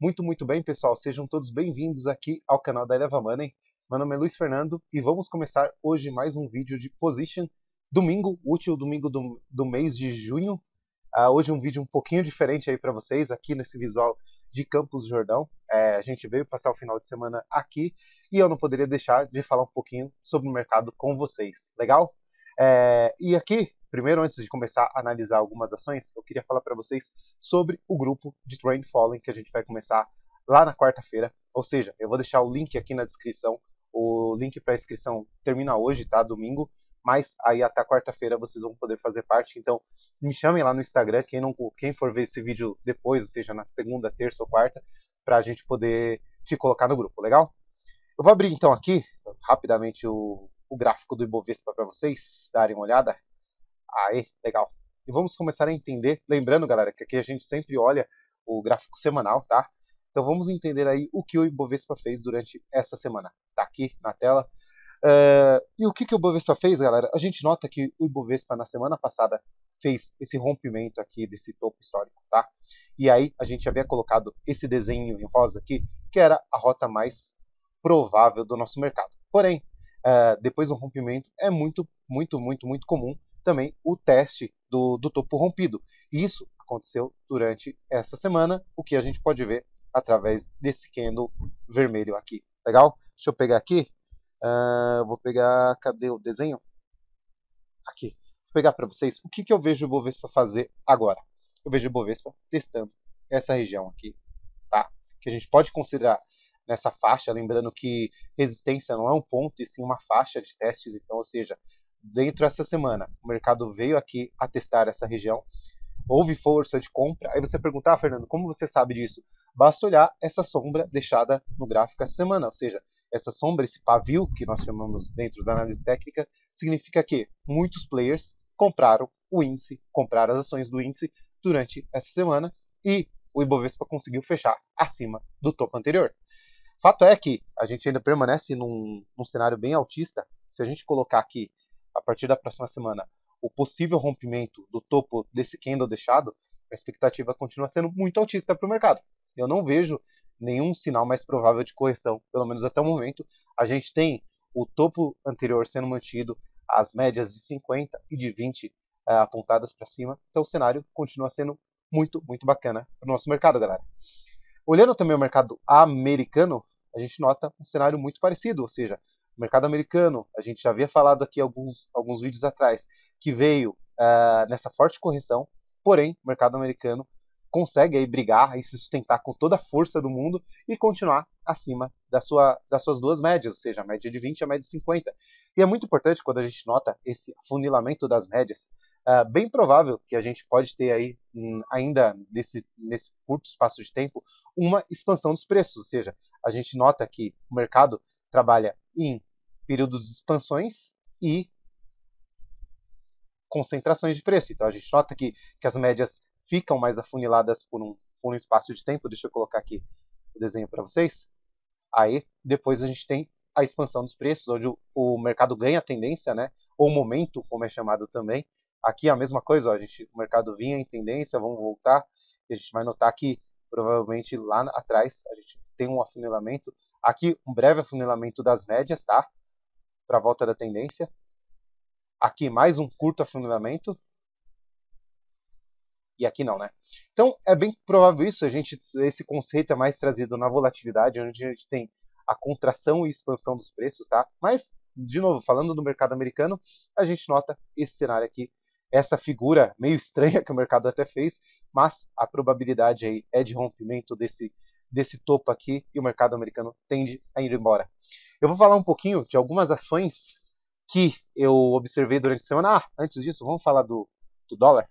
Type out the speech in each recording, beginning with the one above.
Muito bem, pessoal. Sejam todos bem-vindos aqui ao canal da Eleva Money. Meu nome é Luiz Fernando e vamos começar hoje mais um vídeo de Position. Domingo, último domingo do mês de junho. Hoje um vídeo um pouquinho diferente aí para vocês, aqui nesse visual de Campos do Jordão. A gente veio passar o final de semana aqui e eu não poderia deixar de falar um pouquinho sobre o mercado com vocês. Legal? E aqui, primeiro, antes de começar a analisar algumas ações, eu queria falar para vocês sobre o grupo de Trend Following que a gente vai começar lá na quarta-feira. Ou seja, eu vou deixar o link aqui na descrição. O link para a inscrição termina hoje, tá? Domingo. Mas aí até quarta-feira vocês vão poder fazer parte. Então, me chamem lá no Instagram, quem for ver esse vídeo depois, ou seja, na segunda, terça ou quarta, para a gente poder te colocar no grupo, legal? Eu vou abrir então aqui, rapidamente, o gráfico do Ibovespa para vocês darem uma olhada. Aí, legal. E vamos começar a entender, lembrando, galera, que aqui a gente sempre olha o gráfico semanal, tá? Então vamos entender aí o que o Ibovespa fez durante essa semana. Tá aqui na tela. E o que o Ibovespa fez, galera? A gente nota que o Ibovespa na semana passada fez esse rompimento aqui desse topo histórico, tá? E aí a gente havia colocado esse desenho em rosa aqui, que era a rota mais provável do nosso mercado. Porém, depois do rompimento, é muito comum também o teste do topo rompido. E isso aconteceu durante essa semana, o que a gente pode ver através desse candle vermelho aqui. Legal? Deixa eu pegar aqui. Vou pegar. Cadê o desenho? Aqui. Vou pegar para vocês o que eu vejo o Ibovespa fazer agora. Eu vejo o Ibovespa testando essa região aqui, tá? Que a gente pode considerar nessa faixa, lembrando que resistência não é um ponto, e sim uma faixa de testes. Então, ou seja, dentro dessa semana, o mercado veio aqui a testar essa região, houve força de compra. Aí você pergunta, Fernando, como você sabe disso? Basta olhar essa sombra deixada no gráfico essa semana, ou seja, essa sombra, esse pavio que nós chamamos dentro da análise técnica, significa que muitos players compraram o índice, compraram as ações do índice durante essa semana e o Ibovespa conseguiu fechar acima do topo anterior. Fato é que a gente ainda permanece num cenário bem altista. Se a gente colocar aqui, a partir da próxima semana, o possível rompimento do topo desse candle deixado, a expectativa continua sendo muito altista para o mercado. Eu não vejo nenhum sinal mais provável de correção, pelo menos até o momento. A gente tem o topo anterior sendo mantido, as médias de 50 e de 20 apontadas para cima. Então o cenário continua sendo muito bacana para o nosso mercado, galera. Olhando também o mercado americano, a gente nota um cenário muito parecido, ou seja, o mercado americano, a gente já havia falado aqui alguns vídeos atrás, que veio nessa forte correção, porém, o mercado americano consegue aí brigar e se sustentar com toda a força do mundo e continuar acima das suas duas médias, ou seja, a média de 20 e a média de 50. E é muito importante quando a gente nota esse afunilamento das médias, bem provável que a gente pode ter aí, ainda nesse curto espaço de tempo, uma expansão dos preços, ou seja, a gente nota que o mercado trabalha em períodos de expansões e concentrações de preço. Então a gente nota que as médias ficam mais afuniladas por um espaço de tempo. Deixa eu colocar aqui o desenho para vocês. Aí depois a gente tem a expansão dos preços, onde o mercado ganha tendência, né? Ou momento, como é chamado também. Aqui a mesma coisa, ó, o mercado vinha em tendência, vamos voltar, e a gente vai notar que provavelmente lá atrás a gente tem um afunilamento. Aqui um breve afunilamento das médias, tá? Para a volta da tendência. Aqui mais um curto afunilamento. E aqui não, né? Então é bem provável isso. Esse conceito é mais trazido na volatilidade, onde a gente tem a contração e expansão dos preços, tá? Mas, de novo, falando do mercado americano, a gente nota esse cenário aqui, essa figura meio estranha que o mercado até fez, mas a probabilidade aí é de rompimento desse topo aqui e o mercado americano tende a ir embora. Eu vou falar um pouquinho de algumas ações que eu observei durante a semana. Antes disso, vamos falar do dólar.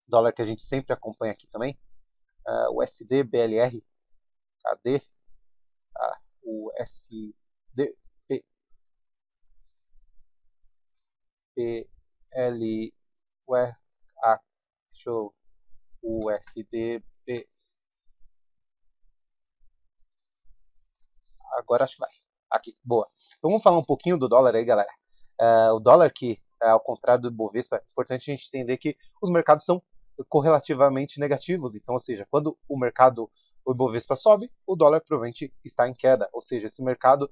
Dólar que a gente sempre acompanha aqui também. O USD, BLR. Cadê? O USD, PL, show, USD, agora acho que vai. Aqui, boa. Então vamos falar um pouquinho do dólar aí, galera. O dólar que, ao contrário do Ibovespa, é importante a gente entender que os mercados são correlativamente negativos. Então, ou seja, quando o mercado o Ibovespa sobe, o dólar provavelmente está em queda, ou seja, esse mercado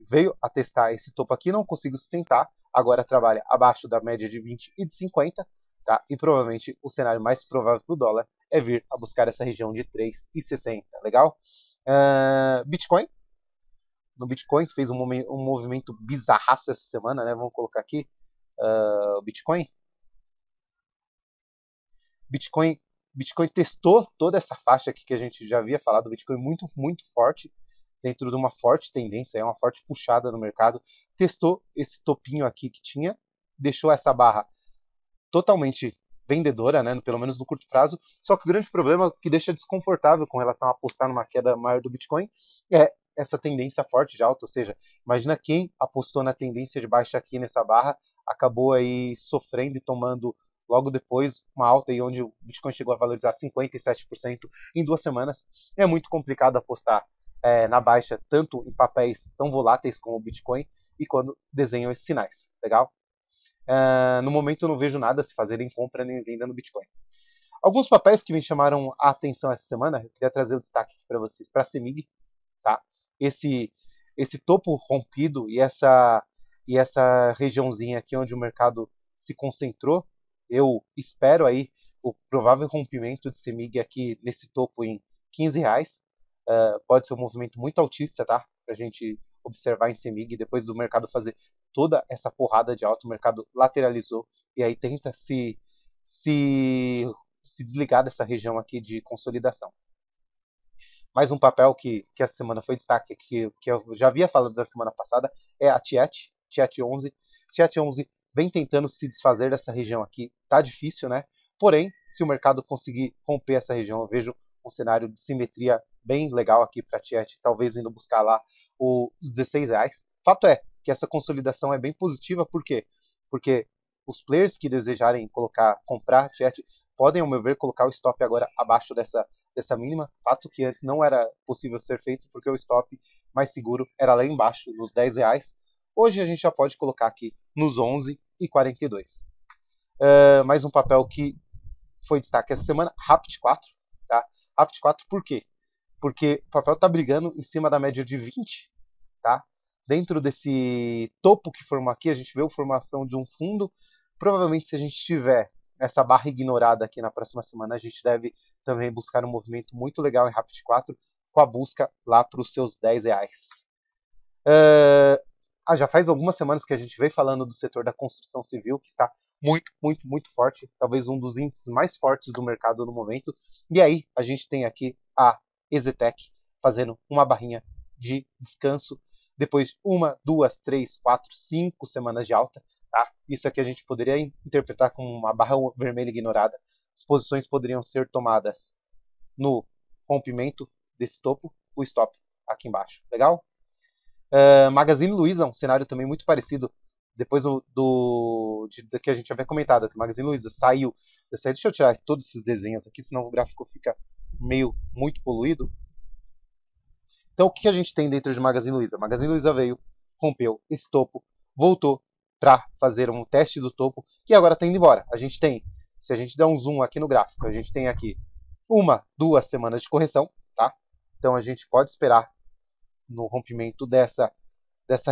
veio a testar esse topo aqui, não conseguiu sustentar, agora trabalha abaixo da média de 20 e de 50, tá? E provavelmente o cenário mais provável para o dólar é vir a buscar essa região de 3,60, legal? Bitcoin, no Bitcoin fez um movimento bizarraço essa semana, né? Vamos colocar aqui o Bitcoin. Bitcoin testou toda essa faixa aqui que a gente já havia falado, Bitcoin muito, muito forte, dentro de uma forte tendência, é uma forte puxada no mercado, testou esse topinho aqui que tinha, deixou essa barra totalmente vendedora, né, pelo menos no curto prazo, só que o grande problema que deixa desconfortável com relação a apostar numa queda maior do Bitcoin é essa tendência forte de alta, ou seja, imagina quem apostou na tendência de baixa aqui nessa barra, acabou aí sofrendo e tomando logo depois uma alta aí onde o Bitcoin chegou a valorizar 57% em 2 semanas. É muito complicado apostar na baixa, tanto em papéis tão voláteis como o Bitcoin, e quando desenham esses sinais, legal? No momento eu não vejo nada a se fazer em compra nem venda no Bitcoin. Alguns papéis que me chamaram a atenção essa semana, eu queria trazer o destaque aqui para vocês, para a CEMIG, tá? Esse topo rompido e essa regiãozinha aqui onde o mercado se concentrou, eu espero aí o provável rompimento de CEMIG aqui nesse topo em R$15. Pode ser um movimento muito altista, tá? Para a gente observar em CEMIG, depois do mercado fazer toda essa porrada de alta, o mercado lateralizou e aí tenta se desligar dessa região aqui de consolidação. Mais um papel que essa semana foi destaque, que eu já havia falado da semana passada, é a TIET 11. TIET 11 vem tentando se desfazer dessa região aqui, tá difícil, né? Porém, se o mercado conseguir romper essa região, eu vejo um cenário de simetria bem legal aqui para a TIET, talvez indo buscar lá os R$16. Fato é que essa consolidação é bem positiva, por quê? Porque os players que desejarem comprar a TIET podem, ao meu ver, colocar o stop agora abaixo dessa mínima, fato que antes não era possível ser feito, porque o stop mais seguro era lá embaixo, nos R$10. Hoje a gente já pode colocar aqui nos 11,42. Mais um papel que foi destaque essa semana, Rapt 4. Tá? Rapt 4 por quê? Porque o papel está brigando em cima da média de 20. Tá? Dentro desse topo que formou aqui, a gente vê a formação de um fundo. Provavelmente, se a gente tiver essa barra ignorada aqui na próxima semana, a gente deve também buscar um movimento muito legal em Rapt 4 com a busca lá para os seus R$10. Já faz algumas semanas que a gente vem falando do setor da construção civil, que está muito, muito, muito forte, talvez um dos índices mais fortes do mercado no momento. E aí a gente tem aqui a EZTEC fazendo uma barrinha de descanso depois de 1, 2, 3, 4, 5 semanas de alta. Tá? Isso aqui a gente poderia interpretar como uma barra vermelha ignorada. As posições poderiam ser tomadas no rompimento desse topo, o stop aqui embaixo. Legal? Magazine Luiza, um cenário também muito parecido. Depois do que a gente havia comentado, que o Magazine Luiza saiu. Deixa eu tirar todos esses desenhos aqui, senão o gráfico fica muito poluído. Então, o que a gente tem dentro de Magazine Luiza? Magazine Luiza veio, rompeu esse topo, voltou para fazer um teste do topo, e agora está indo embora. A gente tem, se a gente der um zoom aqui no gráfico, a gente tem aqui 1, 2 semanas de correção, tá? Então, a gente pode esperar no rompimento dessa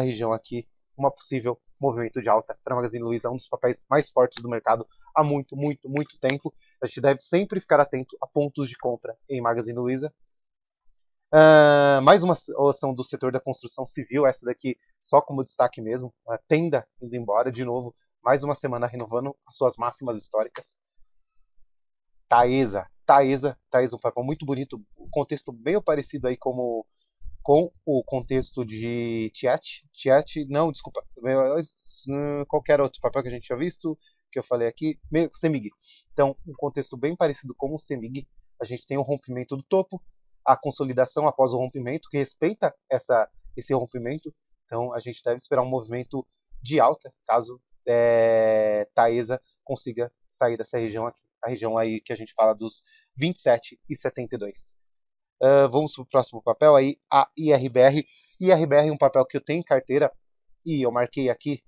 região aqui, uma possível movimento de alta para a Magazine Luiza, um dos papéis mais fortes do mercado há muito, muito, muito tempo. A gente deve sempre ficar atento a pontos de compra em Magazine Luiza. Mais uma ação do setor da construção civil, essa daqui só como destaque mesmo, a Tenda indo embora de novo, mais uma semana renovando as suas máximas históricas. Taesa, um papel muito bonito, um contexto bem parecido aí com o contexto de Tiet, não, desculpa, qualquer outro papel que a gente tinha visto, que eu falei aqui, CEMIG. Então, um contexto bem parecido com o CEMIG, a gente tem o rompimento do topo, a consolidação após o rompimento, que respeita esse rompimento, então a gente deve esperar um movimento de alta, caso Taesa consiga sair dessa região aqui, a região aí que a gente fala dos 27,72. Vamos para o próximo papel aí, a IRBR. IRBR é um papel que eu tenho em carteira e eu marquei aqui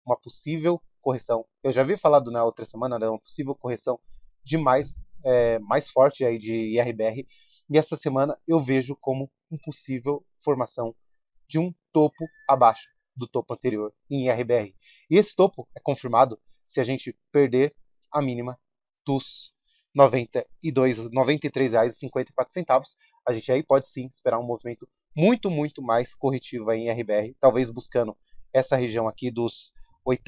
uma possível correção. Eu já havia falado na outra semana, né, uma possível correção de mais forte aí de IRBR. E essa semana eu vejo como uma possível formação de um topo abaixo do topo anterior em IRBR. E esse topo é confirmado se a gente perder a mínima dos R$ 93,54. A gente aí pode sim esperar um movimento muito mais corretivo aí em IRBR, talvez buscando essa região aqui dos R$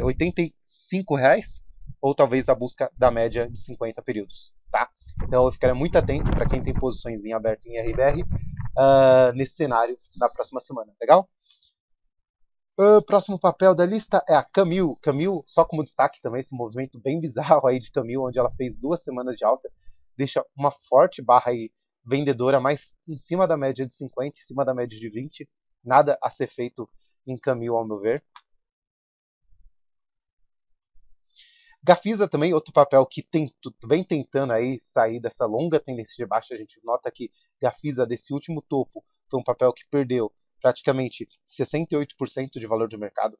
85, ou talvez a busca da média de 50 períodos, tá? Então eu ficaria muito atento para quem tem posições em aberto em IRBR nesse cenário da próxima semana, legal? O próximo papel da lista é a Camil. Camil, só como destaque também, esse movimento bem bizarro aí de Camil, onde ela fez 2 semanas de alta, deixa uma forte barra aí vendedora, mas em cima da média de 50, em cima da média de 20. Nada a ser feito em Camil, ao meu ver. Gafisa também, outro papel que vem tentando aí sair dessa longa tendência de baixa. A gente nota que Gafisa, desse último topo, foi um papel que perdeu praticamente 68% de valor de mercado.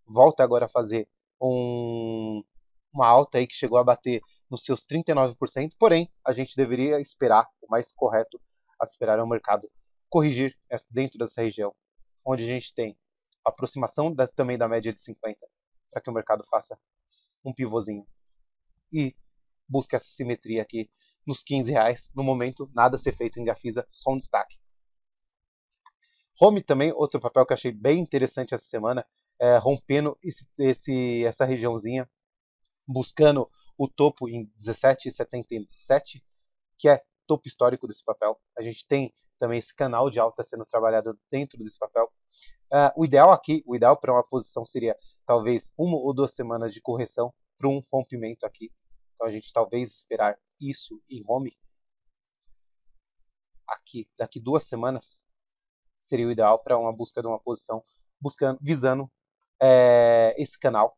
Volta agora a fazer uma alta aí que chegou a bater nos seus 39%. Porém, a gente deveria esperar, o mais correto a esperar é o mercado corrigir dentro dessa região, onde a gente tem aproximação também da média de 50, para que o mercado faça um pivôzinho e busque essa simetria aqui nos R$ 15. No momento, nada a ser feito em Gafisa, só um destaque. Home também, outro papel que eu achei bem interessante essa semana, rompendo essa regiãozinha, buscando o topo em 17,77, que é topo histórico desse papel. A gente tem também esse canal de alta sendo trabalhado dentro desse papel. O ideal para uma posição seria talvez 1 ou 2 semanas de correção para um rompimento aqui. Então a gente talvez esperar isso em home aqui daqui 2 semanas seria o ideal para uma busca de uma posição visando esse canal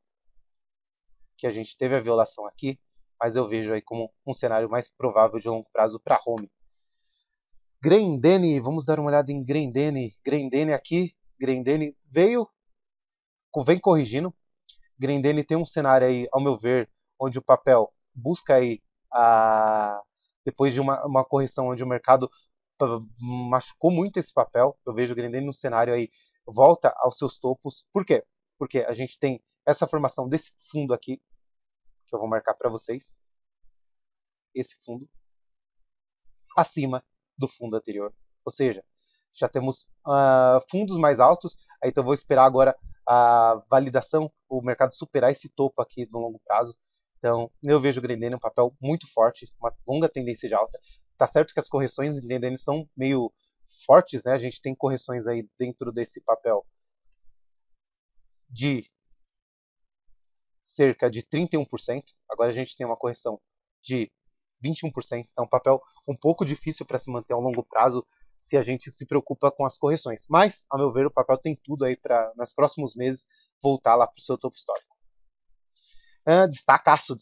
que a gente teve a violação aqui, mas eu vejo aí como um cenário mais provável de longo prazo para home. Grendene, vamos dar uma olhada em Grendene. Grendene aqui, Grendene vem corrigindo. Grendene tem um cenário aí, ao meu ver, onde o papel busca aí, depois de uma correção onde o mercado machucou muito esse papel. Eu vejo o Grendene no cenário aí, volta aos seus topos. Por quê? Porque a gente tem essa formação desse fundo aqui, que eu vou marcar para vocês. Esse fundo acima do fundo anterior. Ou seja, já temos fundos mais altos, aí então eu vou esperar agora a validação, o mercado superar esse topo aqui no longo prazo. Então, eu vejo o Grendene um papel muito forte, uma longa tendência de alta. Tá certo que as correções em Grendene são meio fortes, né? A gente tem correções aí dentro desse papel de cerca de 31%. Agora a gente tem uma correção de 21%. Então, um papel um pouco difícil para se manter a longo prazo se a gente se preocupa com as correções. Mas, a meu ver, o papel tem tudo aí para, nos próximos meses, voltar lá para o seu topo histórico. Destacaço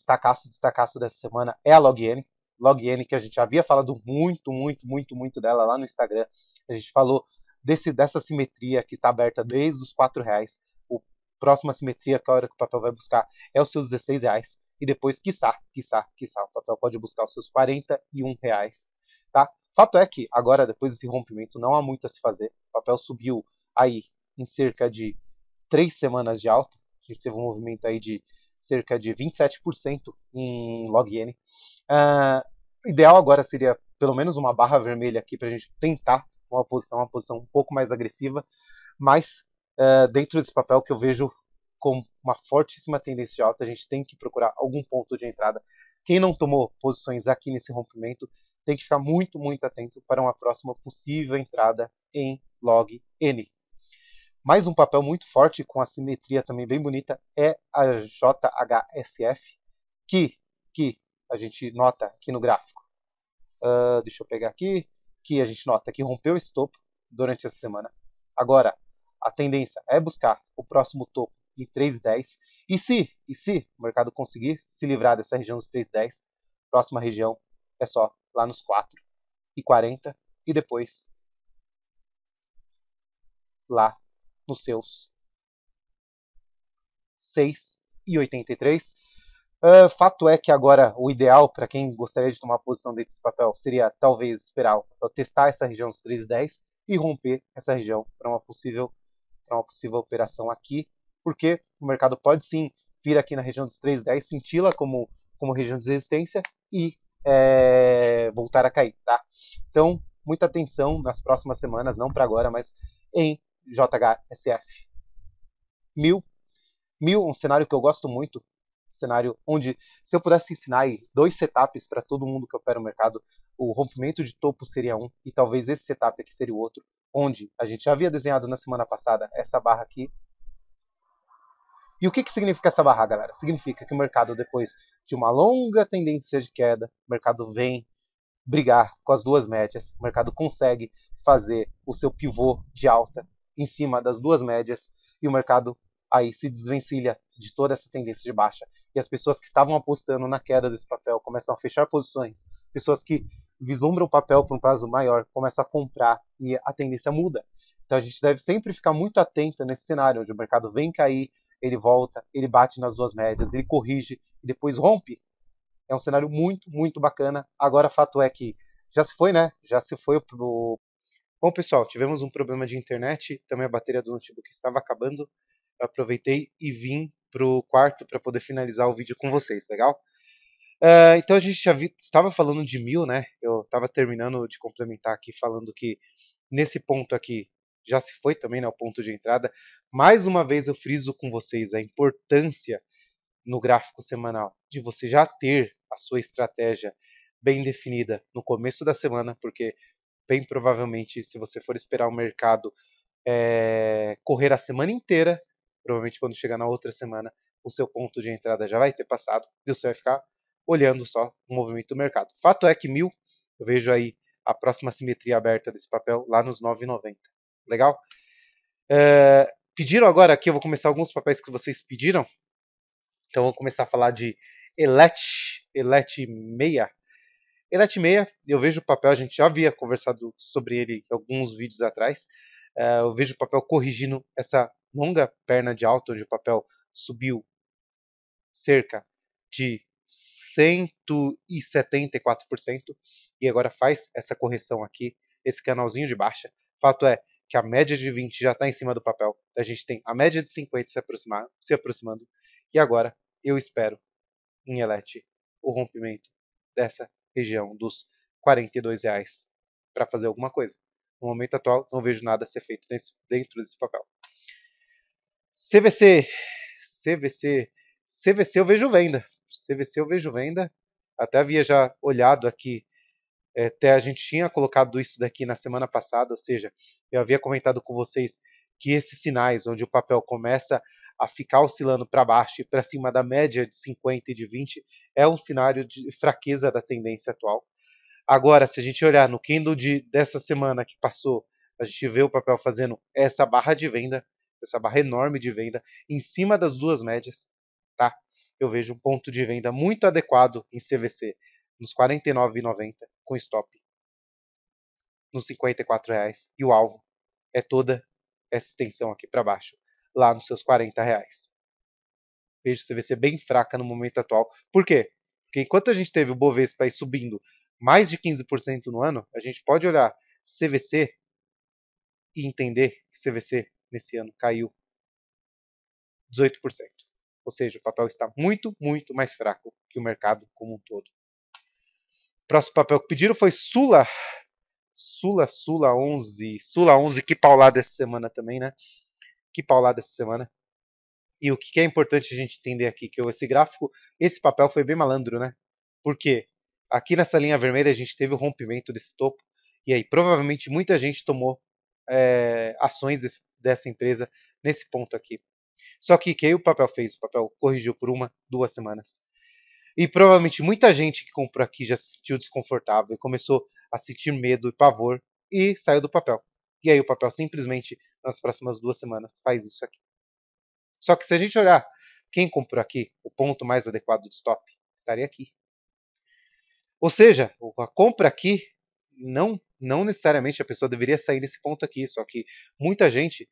dessa semana é a Login. Login, que a gente havia falado muito dela lá no Instagram. A gente falou dessa simetria que está aberta desde os R$4. A próxima simetria, que a hora que o papel vai buscar, é os seus R$16. E depois, quiçá, o papel pode buscar os seus R$41. Tá? Fato é que, agora, depois desse rompimento, não há muito a se fazer. O papel subiu aí em cerca de 3 semanas de alta. A gente teve um movimento aí de cerca de 27% em Login. Ideal agora seria pelo menos uma barra vermelha aqui para a gente tentar uma posição um pouco mais agressiva, mas dentro desse papel que eu vejo com uma fortíssima tendência de alta, a gente tem que procurar algum ponto de entrada. Quem não tomou posições aqui nesse rompimento tem que ficar muito atento para uma próxima possível entrada em Login. Mais um papel muito forte, com a simetria também bem bonita, é a JHSF, que a gente nota aqui no gráfico. Deixa eu pegar aqui, que a gente nota que rompeu esse topo durante essa semana. Agora, a tendência é buscar o próximo topo em 3,10. E se o mercado conseguir se livrar dessa região dos 3,10, a próxima região é só lá nos 4,40 e depois lá nos seus 6,83. Fato é que agora o ideal para quem gostaria de tomar posição dentro desse papel seria talvez esperar o papel testar essa região dos 3,10 e romper essa região para uma possível operação aqui, porque o mercado pode sim vir aqui na região dos 3,10, senti-la como região de resistência e voltar a cair, tá? Então, muita atenção nas próximas semanas, não para agora, mas em JHSF. 1000, um cenário que eu gosto muito, cenário onde, se eu pudesse ensinar aí 2 setups para todo mundo que opera o mercado, o rompimento de topo seria um, e talvez esse setup aqui seria o outro, onde a gente já havia desenhado na semana passada essa barra aqui. E o que significa essa barra, galera? Significa que o mercado, depois de uma longa tendência de queda, o mercado vem brigar com as duas médias, o mercado consegue fazer o seu pivô de alta em cima das duas médias, e o mercado aí se desvencilha de toda essa tendência de baixa. E as pessoas que estavam apostando na queda desse papel começam a fechar posições. Pessoas que vislumbram o papel por um prazo maior começam a comprar e a tendência muda. Então a gente deve sempre ficar muito atento nesse cenário, onde o mercado vem cair, ele volta, ele bate nas duas médias, ele corrige e depois rompe. É um cenário muito, muito bacana. Agora, fato é que já se foi, né? Já se foi pro... Bom, pessoal, tivemos um problema de internet, também a bateria do notebook estava acabando. Eu aproveitei e vim pro quarto para poder finalizar o vídeo com vocês, legal? Então a gente já estava falando de 1000, né? Eu estava terminando de complementar aqui falando que nesse ponto aqui já se foi também, né? O ponto de entrada. Mais uma vez eu friso com vocês a importância no gráfico semanal de você já ter a sua estratégia bem definida no começo da semana, porque bem provavelmente se você for esperar o mercado correr a semana inteira, provavelmente quando chegar na outra semana o seu ponto de entrada já vai ter passado e você vai ficar olhando só o movimento do mercado. Fato é que 1000, eu vejo aí a próxima simetria aberta desse papel lá nos 9,90. Legal? Pediram agora aqui, eu vou começar alguns papéis que vocês pediram. Então vou começar a falar de ELET 6. ELET 6, eu vejo o papel, a gente já havia conversado sobre ele alguns vídeos atrás. Eu vejo o papel corrigindo essa longa perna de alta, onde o papel subiu cerca de 174% e agora faz essa correção aqui, esse canalzinho de baixa. Fato é que a média de 20 já está em cima do papel. A gente tem a média de 50 se aproximando. E agora eu espero em ELET o rompimento dessa região dos R$ 42 para fazer alguma coisa. No momento atual, não vejo nada a ser feito dentro desse papel. CVC eu vejo venda. CVC eu vejo venda. Até havia já olhado aqui. Até a gente tinha colocado isso daqui na semana passada, ou seja, eu havia comentado com vocês que esses sinais, onde o papel começa a ficar oscilando para baixo e para cima da média de 50 e de 20, é um cenário de fraqueza da tendência atual. Agora, se a gente olhar no candle dessa semana que passou, a gente vê o papel fazendo essa barra de venda, essa barra enorme de venda, em cima das duas médias, tá? Eu vejo um ponto de venda muito adequado em CVC, nos R$ 49,90, com stop nos R$ 54,00, e o alvo é toda essa extensão aqui para baixo, lá nos seus R$ 40,00. Vejo CVC bem fraca no momento atual. Por quê? Porque enquanto a gente teve o Bovespa aí subindo mais de 15% no ano, a gente pode olhar CVC e entender que CVC nesse ano caiu 18%. Ou seja, o papel está muito, muito mais fraco que o mercado como um todo. O próximo papel que pediram foi Sula 11. Sula 11, que paulada essa semana também, né? Que paulada essa semana. E o que é importante a gente entender aqui, que esse gráfico, esse papel foi bem malandro, né? Porque aqui nessa linha vermelha a gente teve o rompimento desse topo, e aí provavelmente muita gente tomou ações dessa empresa nesse ponto aqui. Só que o que o papel fez? O papel corrigiu por 1, 2 semanas. E provavelmente muita gente que comprou aqui já se sentiu desconfortável e começou a sentir medo e pavor e saiu do papel. E aí o papel simplesmente, nas próximas 2 semanas, faz isso aqui. Só que se a gente olhar quem comprou aqui, o ponto mais adequado de stop estaria aqui. Ou seja, a compra aqui, não necessariamente a pessoa deveria sair desse ponto aqui, só que muita gente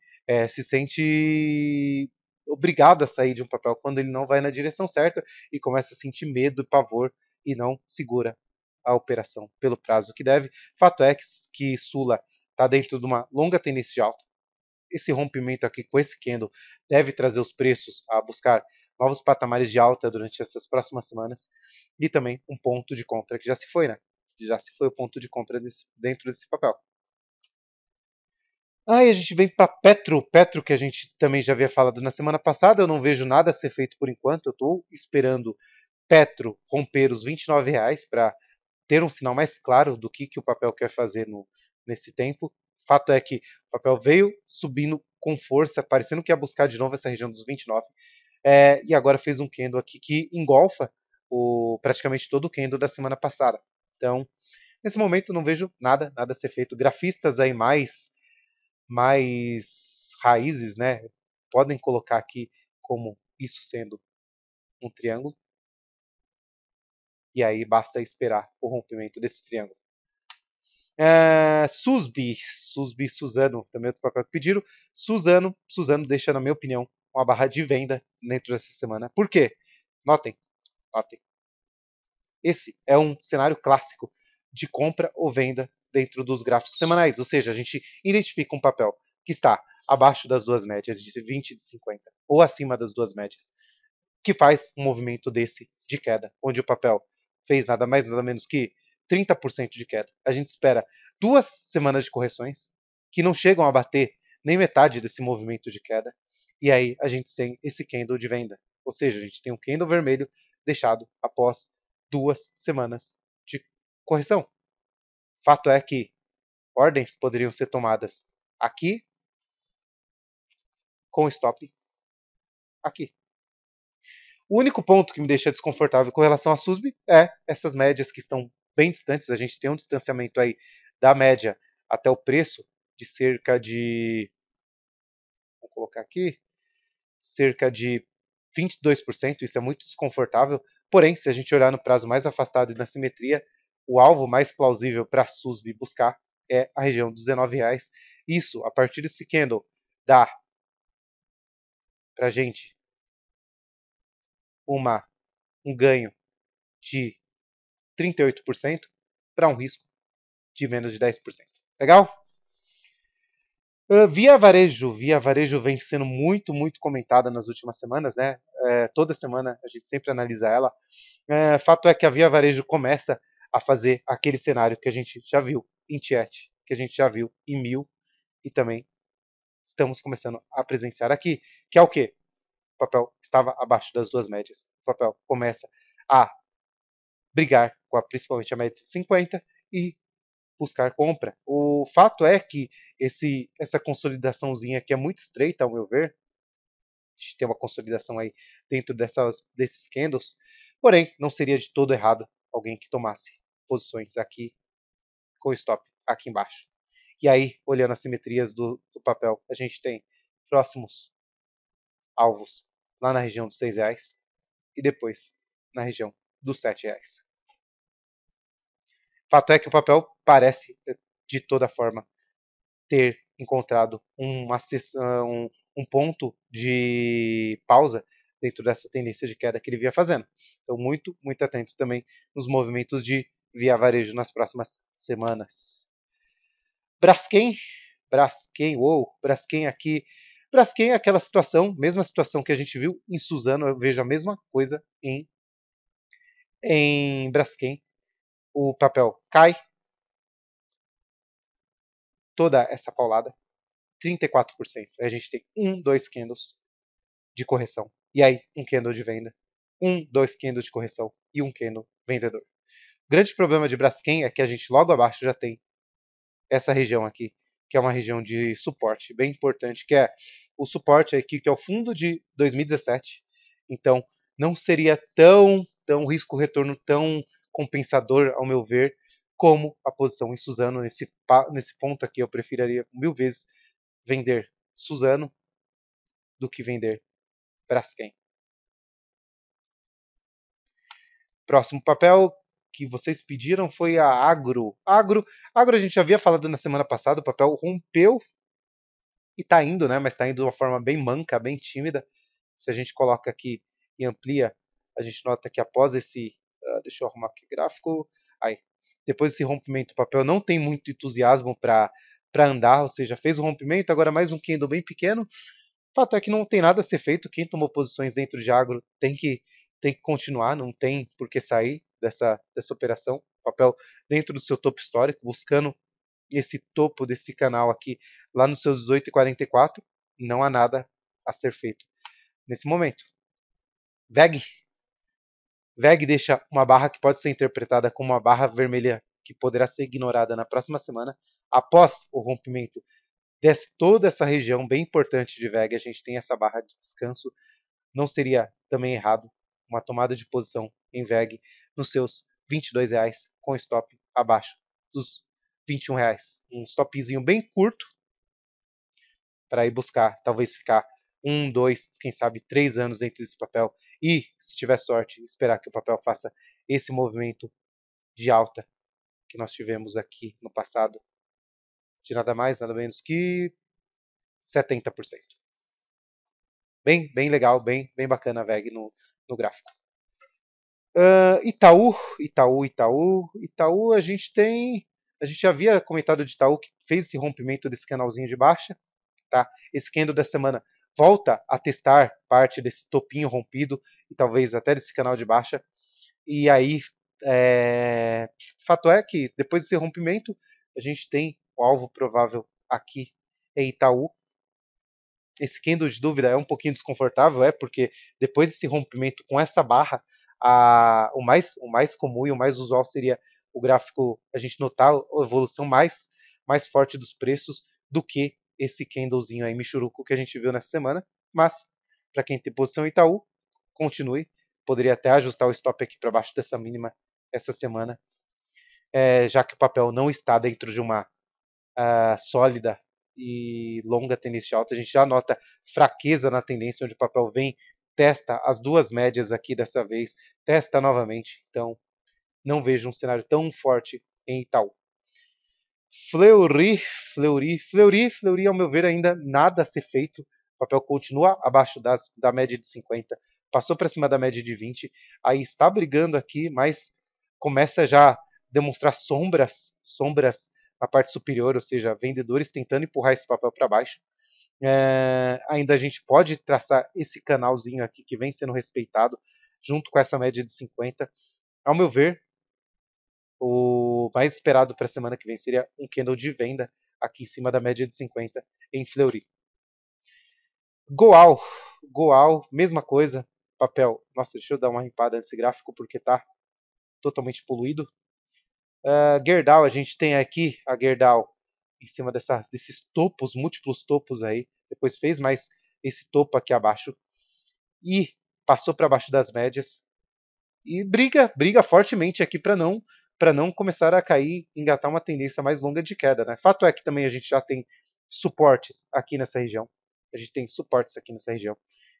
se sente obrigado a sair de um papel quando ele não vai na direção certa e começa a sentir medo e pavor e não segura a operação pelo prazo que deve. Fato é que Sula está dentro de uma longa tendência de alta. Esse rompimento aqui com esse candle deve trazer os preços a buscar novos patamares de alta durante essas próximas semanas e também um ponto de compra que já se foi, né? Já se foi o ponto de compra dentro desse papel. Aí a gente vem para Petro que a gente também já havia falado na semana passada. Eu não vejo nada a ser feito por enquanto. Eu estou esperando Petro romper os R$ 29 para ter um sinal mais claro do que o papel quer fazer nesse tempo. Fato é que o papel veio subindo com força, parecendo que ia buscar de novo essa região dos 29, e agora fez um candle aqui que engolfa praticamente todo o candle da semana passada. Então, nesse momento não vejo nada a ser feito. Grafistas aí mais raízes, né, podem colocar aqui como isso sendo um triângulo. E aí basta esperar o rompimento desse triângulo. Suzano, também outro papel que pediram. Suzano deixa, na minha opinião, uma barra de venda dentro dessa semana. Por quê? Notem. Esse é um cenário clássico de compra ou venda dentro dos gráficos semanais. Ou seja, a gente identifica um papel que está abaixo das duas médias de 20 e de 50, ou acima das duas médias, que faz um movimento desse de queda, onde o papel fez nada mais nada menos que 30% de queda. A gente espera 2 semanas de correções que não chegam a bater nem metade desse movimento de queda. E aí a gente tem esse candle de venda. Ou seja, a gente tem um candle vermelho deixado após 2 semanas de correção. Fato é que ordens poderiam ser tomadas aqui com stop aqui. O único ponto que me deixa desconfortável com relação a SUSB é essas médias que estão bem distantes. A gente tem um distanciamento aí da média até o preço de cerca de, vou colocar aqui, cerca de 22%. Isso é muito desconfortável. Porém, se a gente olhar no prazo mais afastado e na simetria, o alvo mais plausível para a SUSB buscar é a região dos R$19. Isso, a partir desse candle, dá para a gente um ganho de 38% para um risco de menos de 10%. Legal? Via Varejo vem sendo muito comentada nas últimas semanas, né? Toda semana a gente sempre analisa ela. Fato é que a Via Varejo começa a fazer aquele cenário que a gente já viu em Tiet, que a gente já viu em Mil e também estamos começando a presenciar aqui, que é o quê? O papel estava abaixo das duas médias. O papel começa a brigar com principalmente a média de 50 e buscar compra. O fato é que essa consolidaçãozinha aqui é muito estreita, ao meu ver. A gente tem uma consolidação aí dentro desses candles. Porém, não seria de todo errado alguém que tomasse posições aqui com stop aqui embaixo. E aí, olhando as simetrias do papel, a gente tem próximos alvos lá na região dos R$6 e depois na região dos R$7. Fato é que o papel parece, de toda forma, ter encontrado um ponto de pausa dentro dessa tendência de queda que ele vinha fazendo. Então, muito atento também nos movimentos de Via Varejo nas próximas semanas. Braskem aqui. Braskem é aquela situação, mesma situação que a gente viu em Suzano, eu vejo a mesma coisa em Braskem. O papel cai, toda essa paulada, 34%. Aí a gente tem 2 candles de correção. E aí, um candle de venda. 2 candles de correção e um candle vendedor. O grande problema de Braskem é que a gente logo abaixo já tem essa região aqui, que é uma região de suporte bem importante, que é o suporte aqui, que é o fundo de 2017. Então, não seria tão risco-retorno tão compensador, ao meu ver, como a posição em Suzano. Nesse ponto aqui, eu preferiria 1000 vezes vender Suzano do que vender Braskem. Próximo papel que vocês pediram foi a Agro. Agro a gente já havia falado na semana passada, o papel rompeu e está indo, né? Mas está indo de uma forma bem manca, bem tímida. Se a gente coloca aqui e amplia, a gente nota que após esse, deixa eu arrumar aqui o gráfico, aí, depois desse rompimento, o papel não tem muito entusiasmo para andar, ou seja, fez o rompimento, agora mais um candle bem pequeno. O fato é que não tem nada a ser feito, quem tomou posições dentro de agro tem que continuar, não tem por que sair dessa operação. O papel dentro do seu topo histórico, buscando esse topo desse canal aqui, lá nos seus 18,44, não há nada a ser feito nesse momento. VEG deixa uma barra que pode ser interpretada como uma barra vermelha que poderá ser ignorada na próxima semana. Após o rompimento de toda essa região bem importante de VEG, a gente tem essa barra de descanso. Não seria também errado uma tomada de posição em VEG nos seus R$22, com stop abaixo dos R$21. Um stopzinho bem curto para ir buscar, talvez ficar 1, 2, quem sabe 3 anos dentro desse papel e, se tiver sorte, esperar que o papel faça esse movimento de alta que nós tivemos aqui no passado, de nada mais, nada menos que 70%. Bem legal, bem bacana a VEG no gráfico. Itaú, a gente já havia comentado de Itaú que fez esse rompimento desse canalzinho de baixa, tá? Esse candle da semana volta a testar parte desse topinho rompido e talvez até desse canal de baixa. E aí, fato é que depois desse rompimento, a gente tem o alvo provável aqui em Itaú. Esse candle de dúvida é um pouquinho desconfortável, porque depois desse rompimento com essa barra, o mais comum e o mais usual seria o gráfico, a gente notar a evolução mais forte dos preços do que esse candlezinho aí, Michuruco, que a gente viu nessa semana. Mas, para quem tem posição Itaú, continue. Poderia até ajustar o stop aqui para baixo dessa mínima essa semana, já que o papel não está dentro de uma sólida e longa tendência alta. A gente já nota fraqueza na tendência, onde o papel vem, testa as duas médias aqui dessa vez, testa novamente. Então, não vejo um cenário tão forte em Itaú. Fleury, ao meu ver, ainda nada a ser feito. O papel continua abaixo da média de 50, passou para cima da média de 20, aí está brigando aqui, mas começa já a demonstrar sombras na parte superior, ou seja, vendedores tentando empurrar esse papel para baixo. Ainda a gente pode traçar esse canalzinho aqui que vem sendo respeitado, junto com essa média de 50. Ao meu ver, o mais esperado para a semana que vem seria um candle de venda aqui em cima da média de 50 em Fleury. Goal, mesma coisa, papel. Nossa, deixa eu dar uma limpada nesse gráfico porque está totalmente poluído. Gerdau, a gente tem aqui a Gerdau em cima desses topos, múltiplos topos aí. Depois fez mais esse topo aqui abaixo e passou para baixo das médias e briga fortemente aqui para não começar a cair, engatar uma tendência mais longa de queda, né? Fato é que também a gente já tem suportes aqui nessa região.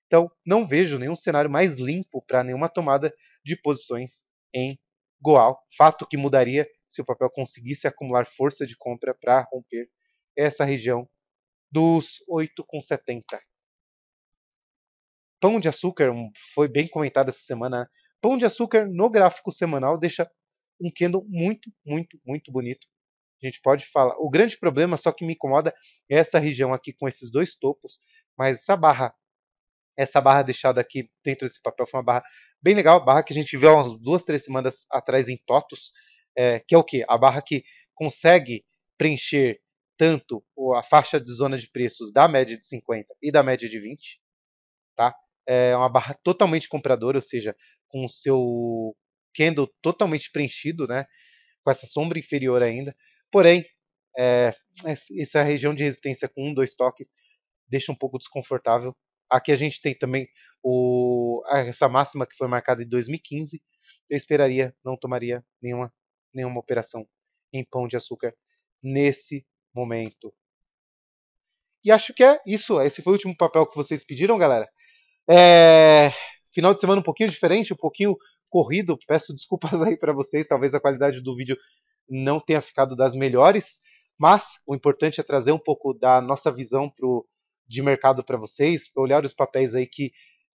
Então, não vejo nenhum cenário mais limpo para nenhuma tomada de posições em Goal. Fato que mudaria se o papel conseguisse acumular força de compra para romper essa região dos 8,70. Pão de açúcar, foi bem comentado essa semana. Pão de açúcar no gráfico semanal deixa um candle muito bonito. A gente pode falar. O grande problema, só que me incomoda, é essa região aqui com esses dois topos, mas essa barra deixada aqui dentro desse papel foi uma barra bem legal, barra que a gente viu há umas 2, 3 semanas atrás em TOTUS, que é o quê? A barra que consegue preencher tanto a faixa de zona de preços da média de 50 e da média de 20, tá? É uma barra totalmente compradora, ou seja, com o seu candle totalmente preenchido, né? Com essa sombra inferior ainda. Porém, essa região de resistência com 1, 2 toques deixa um pouco desconfortável. Aqui a gente tem também essa máxima que foi marcada em 2015. Eu esperaria, não tomaria nenhuma operação em pão de açúcar nesse momento. E acho que é isso. Esse foi o último papel que vocês pediram, galera. Final de semana um pouquinho diferente, um pouquinho corrido. Peço desculpas aí para vocês. Talvez a qualidade do vídeo não tenha ficado das melhores. Mas o importante é trazer um pouco da nossa visão de mercado para vocês, para olhar os papéis aí que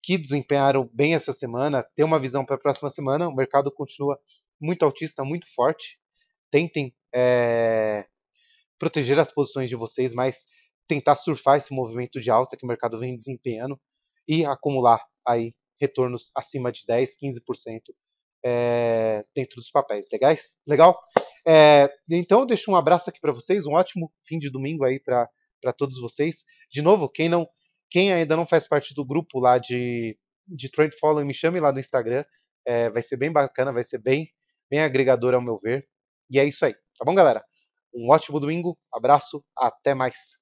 que desempenharam bem essa semana, ter uma visão para a próxima semana. O mercado continua muito altista, muito forte. Tentem proteger as posições de vocês, mas tentar surfar esse movimento de alta que o mercado vem desempenhando e acumular aí retornos acima de 10, 15% dentro dos papéis. Legal? Então eu deixo um abraço aqui para vocês, um ótimo fim de domingo aí para todos vocês. De novo, quem ainda não faz parte do grupo lá de Trade Follow, me chame lá no Instagram. Vai ser bem bacana, vai ser bem agregador ao meu ver. E é isso aí, tá bom, galera? Um ótimo domingo, abraço, até mais.